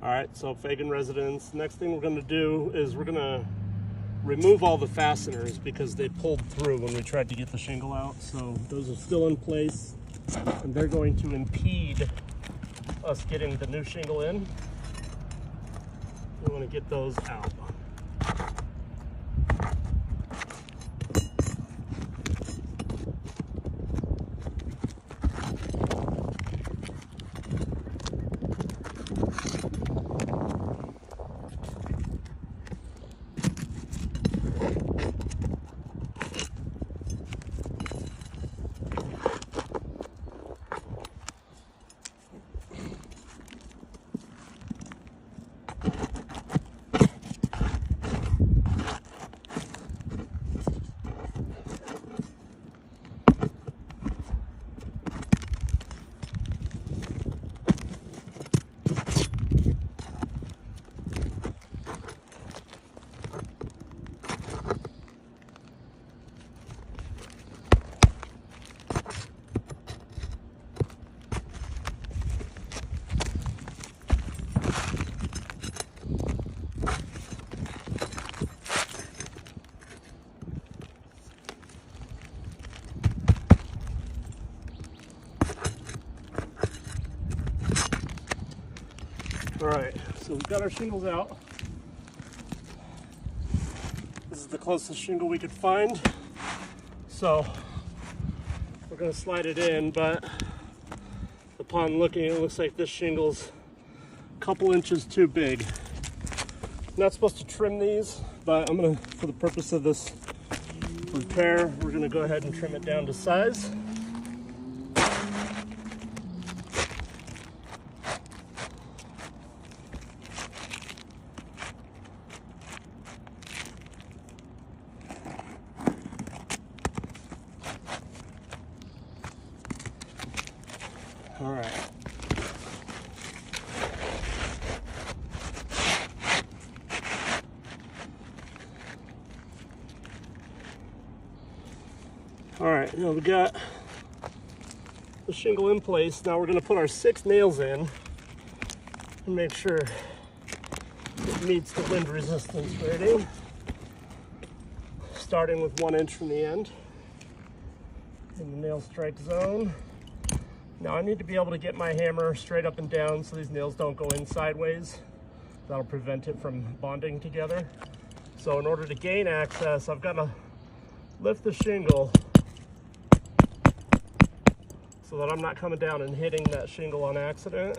All right, so Fagan residents, next thing we're gonna do is we're gonna remove all the fasteners because they pulled through when we tried to get the shingle out. So those are still in place and they're going to impede us getting the new shingle in. We wanna get those out. All right, so we've got our shingles out. This is the closest shingle we could find. So we're gonna slide it in, but upon looking, it looks like this shingle's a couple inches too big. I'm not supposed to trim these, but I'm gonna, for the purpose of this repair, we're gonna go ahead and trim it down to size. All right. All right, now we got the shingle in place. Now we're going to put our 6 nails in and make sure it meets the wind resistance rating. Starting with 1 inch from the end in the nail strike zone. Now I need to be able to get my hammer straight up and down so these nails don't go in sideways. That'll prevent it from bonding together. So in order to gain access, I've got to lift the shingle so that I'm not coming down and hitting that shingle on accident.